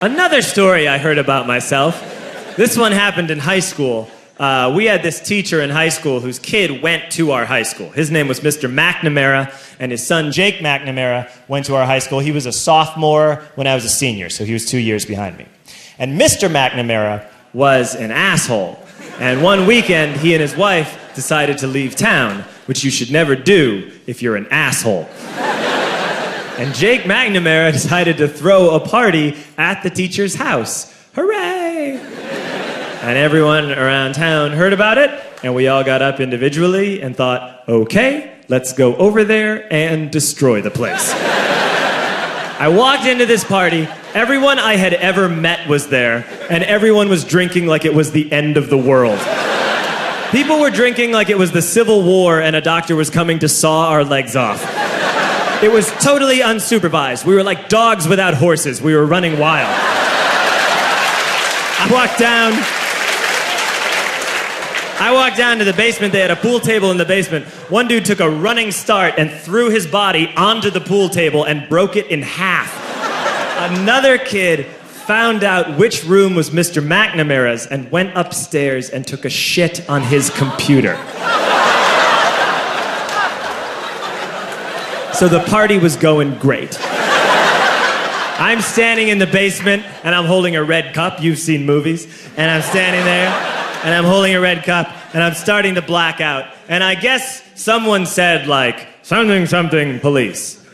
Another story I heard about myself. This one happened in high school. We had this teacher in high school whose kid went to our high school. His name was Mr. McNamara, and his son Jake McNamara went to our high school. He was a sophomore when I was a senior, so he was 2 years behind me. And Mr. McNamara was an asshole. And one weekend, he and his wife decided to leave town, which you should never do if you're an asshole. And Jake McNamara decided to throw a party at the teacher's house. Hooray! And everyone around town heard about it, and we all got up individually and thought, okay, let's go over there and destroy the place. I walked into this party, everyone I had ever met was there, and everyone was drinking like it was the end of the world. People were drinking like it was the Civil War and a doctor was coming to saw our legs off. It was totally unsupervised. We were like dogs without horses. We were running wild. I walked down to the basement. They had a pool table in the basement. One dude took a running start and threw his body onto the pool table and broke it in half. Another kid found out which room was Mr. McNamara's and went upstairs and took a shit on his computer. So the party was going great. I'm standing in the basement and I'm holding a red cup. You've seen movies. And I'm standing there and I'm holding a red cup and I'm starting to black out. And I guess someone said like, something, something, police.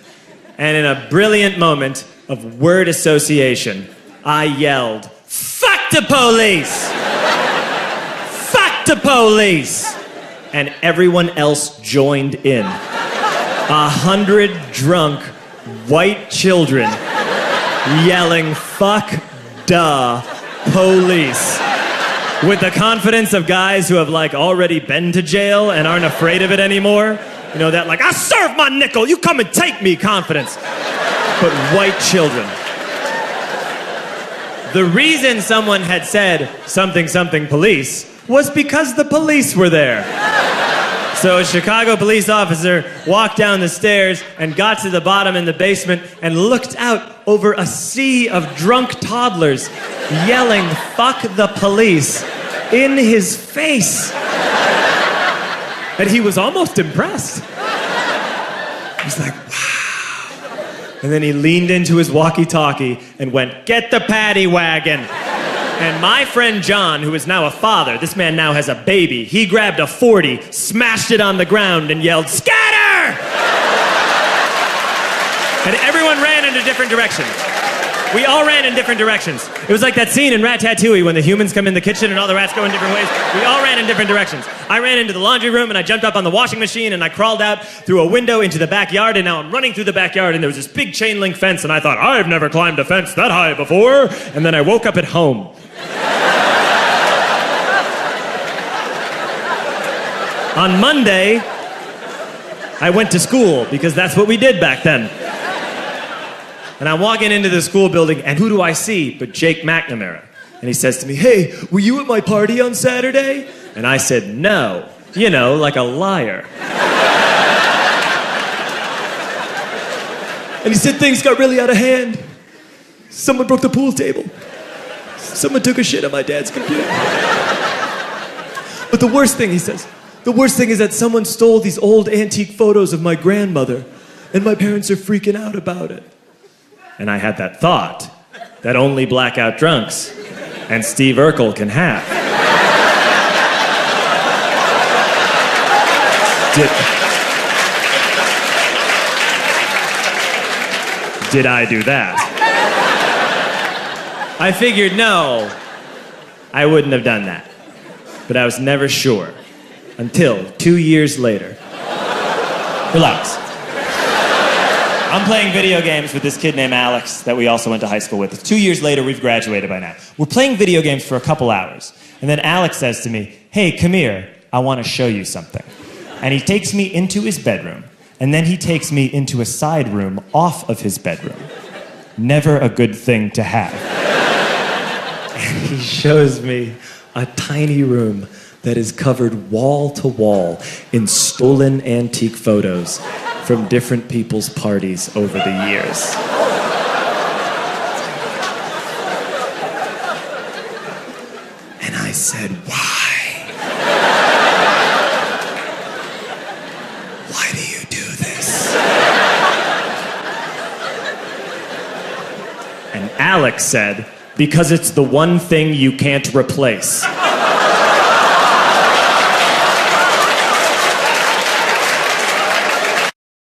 And in a brilliant moment of word association, I yelled, fuck the police! Fuck the police! And everyone else joined in. 100 drunk white children yelling, fuck the police. With the confidence of guys who have like already been to jail and aren't afraid of it anymore. You know, that like, I serve my nickel, you come and take me confidence. But white children. The reason someone had said something, something police was because the police were there. So a Chicago police officer walked down the stairs and got to the bottom in the basement and looked out over a sea of drunk toddlers yelling, fuck the police, in his face. And he was almost impressed. He was like, wow. And then he leaned into his walkie-talkie and went, get the paddy wagon. And my friend John, who is now a father, this man now has a baby, he grabbed a 40, smashed it on the ground, and yelled, scatter! And everyone ran into different directions. We all ran in different directions. It was like that scene in Ratatouille when the humans come in the kitchen and all the rats go in different ways. We all ran in different directions. I ran into the laundry room and I jumped up on the washing machine and I crawled out through a window into the backyard, and now I'm running through the backyard and there was this big chain link fence and I thought, I've never climbed a fence that high before. And then I woke up at home. On Monday, I went to school because that's what we did back then. And I'm walking into the school building, and who do I see but Jake McNamara? And he says to me, hey, were you at my party on Saturday? And I said, no. You know, like a liar. And he said things got really out of hand. Someone broke the pool table. Someone took a shit on my dad's computer. But the worst thing, he says, the worst thing is that someone stole these old antique photos of my grandmother, and my parents are freaking out about it. And I had that thought that only blackout drunks and Steve Urkel can have. Did I do that? I figured, no, I wouldn't have done that. But I was never sure until 2 years later. Relax. I'm playing video games with this kid named Alex that we also went to high school with. 2 years later, we've graduated by now. We're playing video games for a couple hours. And then Alex says to me, hey, come here, I want to show you something. And he takes me into his bedroom. And then he takes me into a side room off of his bedroom. Never a good thing to have. And he shows me a tiny room that is covered wall to wall in stolen antique photos from different people's parties over the years. said, why? Why do you do this? And Alex said, because it's the one thing you can't replace.